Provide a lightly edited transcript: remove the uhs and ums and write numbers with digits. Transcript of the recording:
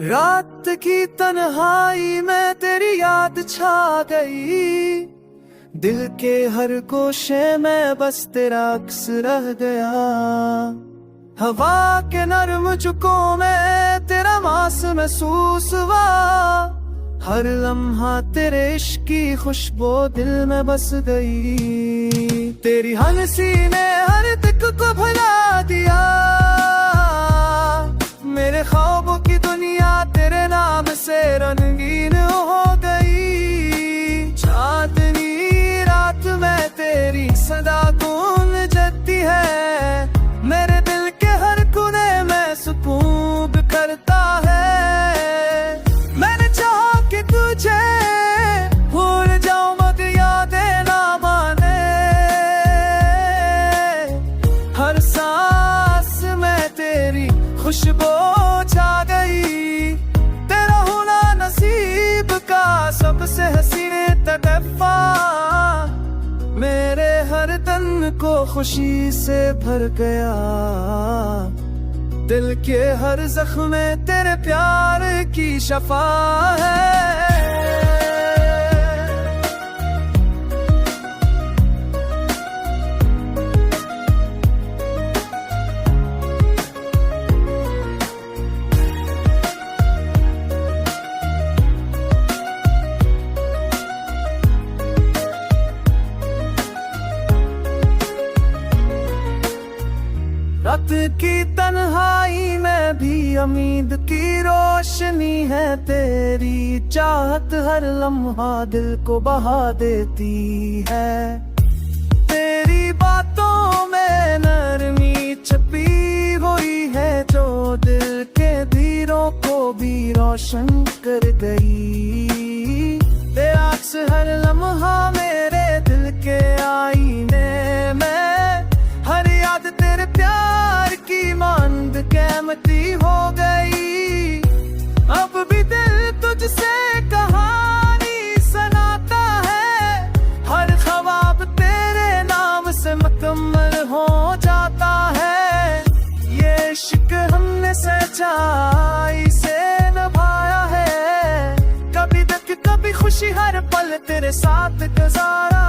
रात की तन्हाई में तेरी याद छा गई, दिल के हर गोशे में बस तेरा अक्स रह गया। हवा के नरम झुकों में तेरा मास महसूस हुआ, हर लम्हा तेरे इश्क की खुशबू दिल में बस गई। तेरी हंसी ने हर दिक को भुला दिया, मेरे ख्वाबों की दुनिया तेरे नाम से रंगीन हो गई। चांदनी रात में तेरी सदा गूंजती है, मेरे दिल के हर कोने में सुकून करता है। मैंने चाहा कि तुझे भूल जाऊं मगर यादें ना माने, हर सांस में तेरी खुशबू छा गई। तेरा होना नसीब का सबसे हसीन तकफ़ा, मेरे हर तन को खुशी से भर गया। दिल के हर जख्म में तेरे प्यार की शफा है। रात की तन्हाई में भी उम्मीद की रोशनी है तेरी, चाहत हर लम्हा दिल को बहा देती है। तेरी बातों में नरमी छुपी हुई है, जो दिल के धीरों को भी रोशन कर गई। तेरा अक्स हर लम्हा मेरे दिल के आईने में, हर याद तेरे प्यार की मांग कीमती हो गई। अब भी दिल तुझसे कहानी सुनाता है, हर ख्वाब तेरे नाम से मुकम्मल हो जाता है। ये इश्क हमने सच्चाई से निभाया है, कभी दुख कभी खुशी हर पल तेरे साथ गुजारा।